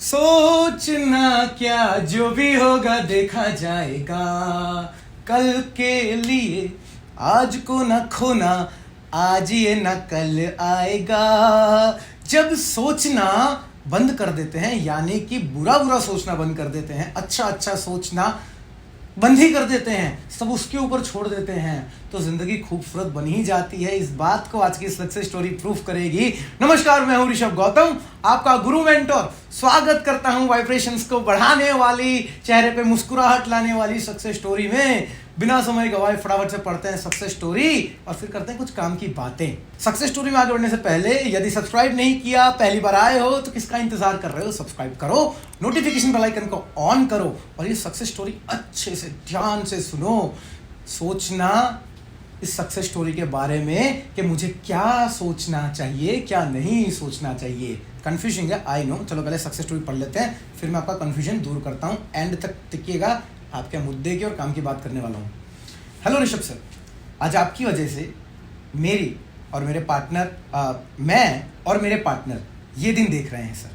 सोचना क्या, जो भी होगा देखा जाएगा। कल के लिए आज को न खोना, आज ये न कल आएगा। जब सोचना बंद कर देते हैं, यानी कि बुरा बुरा सोचना बंद कर देते हैं, अच्छा अच्छा सोचना बंद ही कर देते हैं, सब उसके ऊपर छोड़ देते हैं, तो जिंदगी खूबसूरत बन ही जाती है। इस बात को आज की सक्सेस स्टोरी प्रूफ करेगी। नमस्कार, मैं हूं ऋषभ गौतम, आपका गुरु मेंटोर। स्वागत करता हूं वाइब्रेशंस को बढ़ाने वाली, चेहरे पे मुस्कुराहट लाने वाली सक्सेस स्टोरी में। बिना समय गवाए फटाफट से पढ़ते हैं सक्सेस स्टोरी और फिर करते हैं कुछ काम की बातें। सक्सेस स्टोरी में आगे बढ़ने से पहले यदि सब्सक्राइब नहीं किया, पहली बार आए हो तो किसका इंतजार कर रहे हो? सब्सक्राइब करो, नोटिफिकेशन बेल आइकन को ऑन करो और ये सक्सेस स्टोरी अच्छे से ध्यान से सुनो। सोचना इस सक्सेस स्टोरी के बारे में कि मुझे क्या सोचना चाहिए, क्या नहीं सोचना चाहिए। कंफ्यूजन है, आई नो। चलो पहले सक्सेस स्टोरी पढ़ लेते हैं, फिर मैं आपका कंफ्यूजन दूर करता हूँ। एंड तक टिकिएगा, आपके मुद्दे की और काम की बात करने वाला हूँ। हेलो ऋषभ सर, आज आपकी वजह से मेरी और मेरे पार्टनर मैं और मेरे पार्टनर ये दिन देख रहे हैं सर।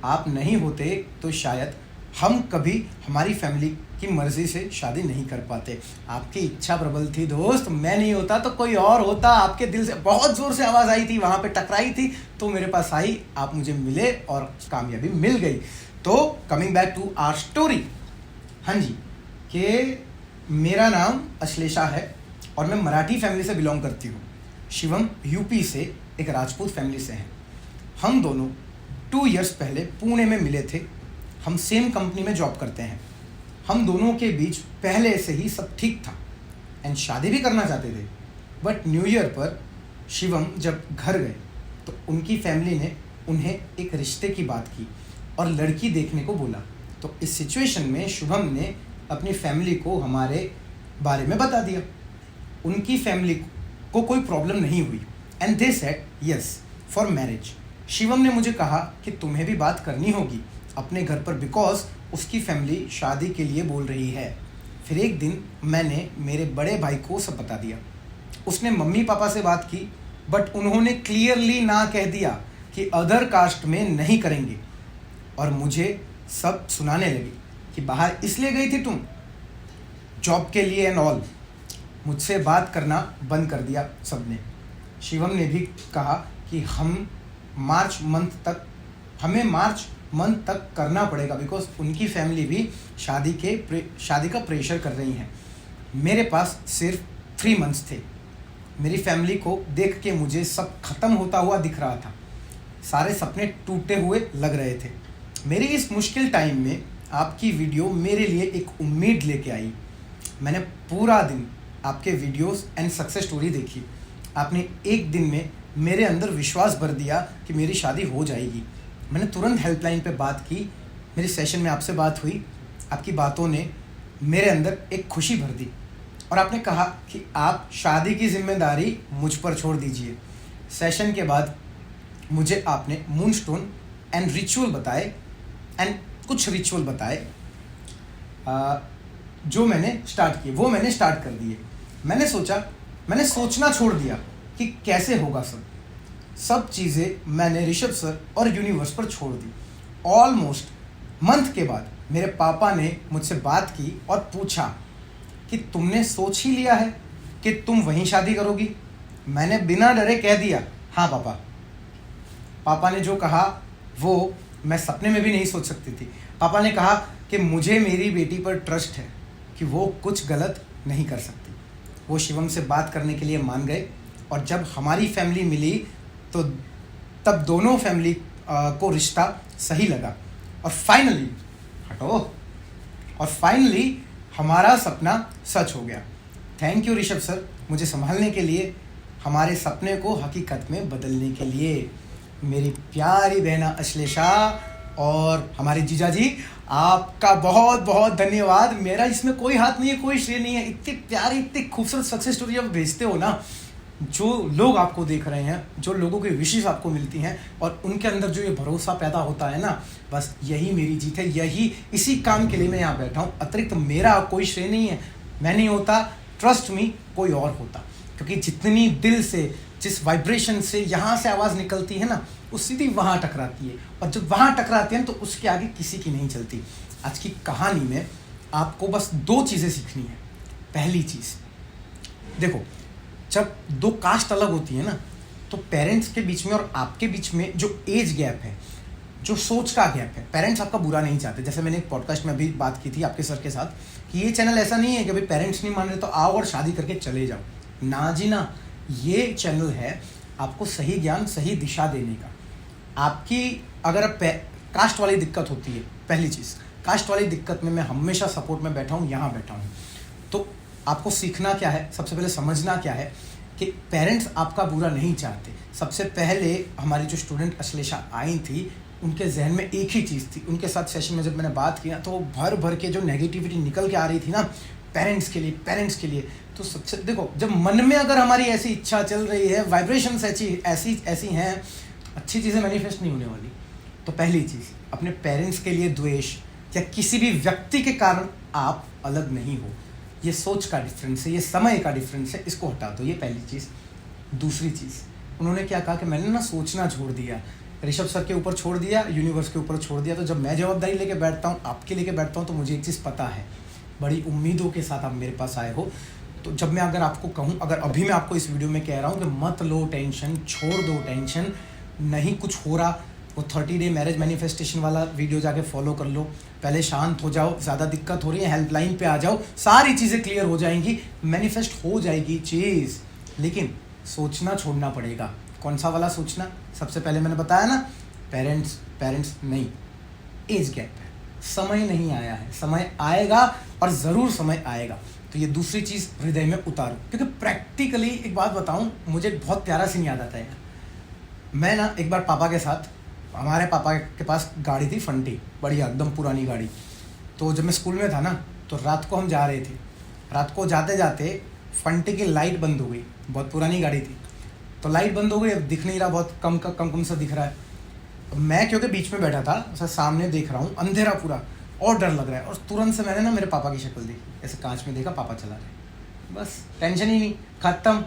आप नहीं होते तो शायद हम कभी हमारी फैमिली की मर्जी से शादी नहीं कर पाते। आपकी इच्छा प्रबल थी दोस्त, मैं नहीं होता तो कोई और होता। आपके दिल से बहुत जोर से आवाज़ आई थी, वहाँ पे टकराई थी तो मेरे पास आई, आप मुझे मिले और कामयाबी मिल गई। तो coming back to our story, हाँ जी, कि मेरा नाम अश्लेषा है और मैं मराठी फैमिली से बिलोंग करती हूँ। शिवम यूपी से एक राजपूत फैमिली से हैं। हम दोनों 2 इयर्स पहले पुणे में मिले थे। हम सेम कंपनी में जॉब करते हैं। हम दोनों के बीच पहले से ही सब ठीक था एंड शादी भी करना चाहते थे। बट न्यू ईयर पर शिवम जब घर गए तो उनकी फैमिली ने उन्हें एक रिश्ते की बात की और लड़की देखने को बोला। तो इस सिचुएशन में शुभम ने अपनी फैमिली को हमारे बारे में बता दिया। उनकी फैमिली को कोई प्रॉब्लम नहीं हुई and they said yes for marriage. Shivam ने मुझे कहा कि तुम्हें भी बात करनी होगी अपने घर पर, बिकॉज उसकी फैमिली शादी के लिए बोल रही है। फिर एक दिन मैंने मेरे बड़े भाई को सब बता दिया। उसने मम्मी पापा से बात की बट उन्होंने क्लियरली ना कह दिया कि अदर कास्ट में नहीं करेंगे और मुझे सब सुनाने लगी कि बाहर इसलिए गई थी तुम जॉब के लिए एंड ऑल। मुझसे बात करना बंद कर दिया सबने। शिवम ने भी कहा कि हमें मार्च मंथ तक करना पड़ेगा बिकॉज उनकी फैमिली भी शादी का प्रेशर कर रही हैं। मेरे पास सिर्फ 3 मंथ्स थे। मेरी फैमिली को देख के मुझे सब खत्म होता हुआ दिख रहा था। सारे सपने टूटे हुए लग रहे थे। मेरी इस मुश्किल टाइम में आपकी वीडियो मेरे लिए एक उम्मीद लेके आई। मैंने पूरा दिन आपके वीडियोस एंड सक्सेस स्टोरी देखी। आपने एक दिन में मेरे अंदर विश्वास भर दिया कि मेरी शादी हो जाएगी। मैंने तुरंत हेल्पलाइन पे बात की। मेरी सेशन में आपसे बात हुई। आपकी बातों ने मेरे अंदर एक खुशी भर दी और आपने कहा कि आप शादी की जिम्मेदारी मुझ पर छोड़ दीजिए। सेशन के बाद मुझे आपने मूनस्टोन एंड रिचुअल बताए एंड कुछ रिचुअल बताए जो मैंने स्टार्ट किए, वो मैंने स्टार्ट कर दिए। मैंने सोचना छोड़ दिया कि कैसे होगा सब चीज़ें मैंने ऋषभ सर और यूनिवर्स पर छोड़ दी। ऑलमोस्ट मंथ के बाद मेरे पापा ने मुझसे बात की और पूछा कि तुमने सोच ही लिया है कि तुम वहीं शादी करोगी? मैंने बिना डरे कह दिया हाँ पापा। पापा ने जो कहा वो मैं सपने में भी नहीं सोच सकती थी। पापा ने कहा कि मुझे मेरी बेटी पर ट्रस्ट है कि वो कुछ गलत नहीं कर सकती। वो शिवम से बात करने के लिए मान गए और जब हमारी फैमिली मिली तो तब दोनों फैमिली को रिश्ता सही लगा और फाइनली हमारा सपना सच हो गया। थैंक यू ऋषभ सर, मुझे संभालने के लिए, हमारे सपने को हकीकत में बदलने के लिए। मेरी प्यारी बहना अश्लेषा और हमारे जीजा जी, आपका बहुत बहुत धन्यवाद। मेरा इसमें कोई हाथ नहीं है, कोई श्रेय नहीं है। इतनी प्यारी, इतनी खूबसूरत सक्सेस स्टोरी जब भेजते हो ना, जो लोग आपको देख रहे हैं, जो लोगों की विशेष आपको मिलती हैं और उनके अंदर जो ये भरोसा पैदा होता है ना, बस यही मेरी जीत है। इसी काम के लिए मैं यहाँ बैठा हूँ। अतिरिक्त मेरा कोई श्रेय नहीं है। मैं नहीं होता, ट्रस्ट मी, कोई और होता। क्योंकि जितनी दिल से, जिस वाइब्रेशन से यहाँ से आवाज़ निकलती है ना, वो सीधी वहाँ टकराती है, और जब वहाँ टकराती है तो उसके आगे किसी की नहीं चलती। आज की कहानी में आपको बस 2 चीज़ें सीखनी है। पहली चीज़ देखो, जब 2 कास्ट अलग होती है ना, तो पेरेंट्स के बीच में और आपके बीच में जो एज गैप है, जो सोच का गैप है, पेरेंट्स आपका बुरा नहीं चाहते। जैसे मैंने एक पॉडकास्ट में अभी बात की थी आपके सर के साथ कि ये चैनल ऐसा नहीं है कि भाई पेरेंट्स नहीं मान रहे तो आओ और शादी करके चले जाओ, ना जी ना। ये चैनल है आपको सही ज्ञान, सही दिशा देने का। आपकी अगर कास्ट वाली दिक्कत होती है, पहली चीज़ कास्ट वाली दिक्कत में मैं हमेशा सपोर्ट में बैठा हूँ, यहाँ बैठा हूँ। तो आपको सीखना क्या है, सबसे पहले समझना क्या है कि पेरेंट्स आपका बुरा नहीं चाहते। सबसे पहले हमारी जो स्टूडेंट अश्लेषा आई थी, उनके जहन में एक ही चीज़ थी। उनके साथ सेशन में जब मैंने बात किया तो भर भर के जो नेगेटिविटी निकल के आ रही थी ना पेरेंट्स के लिए, तो सबसे देखो, जब मन में अगर हमारी ऐसी इच्छा चल रही है, वाइब्रेशंस ऐसी हैं, अच्छी चीज़ें मैनिफेस्ट नहीं होने वाली। तो पहली चीज़, अपने पेरेंट्स के लिए द्वेष या किसी भी व्यक्ति के कारण आप अलग नहीं हो। ये सोच का डिफरेंस है, ये समय का डिफरेंस है, इसको हटा दो। ये पहली चीज़। दूसरी चीज़, उन्होंने क्या कहा कि मैंने ना सोचना छोड़ दिया, ऋषभ सर के ऊपर छोड़ दिया, यूनिवर्स के ऊपर छोड़ दिया। तो जब मैं जवाबदारी लेके बैठता हूँ, आपके लेके बैठता हूँ, तो मुझे एक चीज़ पता है, बड़ी उम्मीदों के साथ आप मेरे पास आए हो। तो जब मैं अगर आपको कहूँ, अगर अभी मैं आपको इस वीडियो में कह रहा हूँ कि मत लो टेंशन, छोड़ दो टेंशन, नहीं कुछ हो रहा, वो 30 डे मैरिज मैनिफेस्टेशन वाला वीडियो जाके फॉलो कर लो। पहले शांत हो जाओ, ज़्यादा दिक्कत हो रही है हेल्पलाइन पे आ जाओ, सारी चीज़ें क्लियर हो जाएंगी, मैनिफेस्ट हो जाएगी चीज़। लेकिन सोचना छोड़ना पड़ेगा। कौन सा वाला सोचना? सबसे पहले मैंने बताया ना, पेरेंट्स नहीं, एज गैप है, समय नहीं आया है, समय आएगा और ज़रूर समय आएगा। तो ये दूसरी चीज़ हृदय में उतारो, क्योंकि प्रैक्टिकली एक बात बताऊं, मुझे बहुत प्यारा सीन याद आता है। मैं ना एक बार पापा के साथ, हमारे पापा के पास गाड़ी थी फंटी, बढ़िया एकदम पुरानी गाड़ी। तो जब मैं स्कूल में था ना, तो रात को हम जा रहे थे, रात को जाते जाते फंटी की लाइट बंद हो गई, बहुत पुरानी गाड़ी थी, तो लाइट बंद हो गई, अब दिख नहीं रहा, बहुत कम सा दिख रहा है। मैं क्योंकि बीच में बैठा था, ऐसा सामने देख रहा हूँ, अंधेरा पूरा, और डर लग रहा है। और तुरंत से मैंने ना मेरे पापा की शक्ल देखी, ऐसे कांच में देखा, पापा चला रहे, बस टेंशन ही नहीं, खत्म।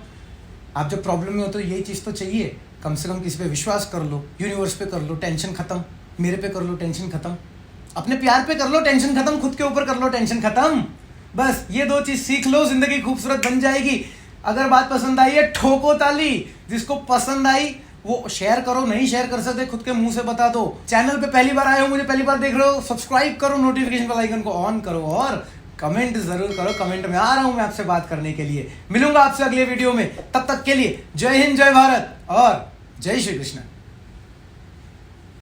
आप जब प्रॉब्लम में हो तो यही चीज़ तो चाहिए, कम से कम किसी पे विश्वास कर लो, यूनिवर्स पे कर लो, टेंशन खत्म, मेरे पे कर लो, टेंशन खत्म, अपने प्यार पे कर लो, टेंशन खत्म, खुद के ऊपर कर लो, टेंशन खत्म। बस ये 2 चीज़ सीख लो, जिंदगी खूबसूरत बन जाएगी। अगर बात पसंद आई है, ठोको ताली। जिसको पसंद आई वो शेयर करो, नहीं शेयर कर सकते खुद के मुंह से बता दो। चैनल पे पहली बार आए हो, मुझे पहली बार देख रहे हो, सब्सक्राइब करो, नोटिफिकेशन बेल आइकन को ऑन करो और कमेंट जरूर करो। कमेंट में आ रहा हूं मैं आपसे बात करने के लिए। मिलूंगा आपसे अगले वीडियो में, तब तक के लिए जय हिंद, जय भारत और जय श्री कृष्ण।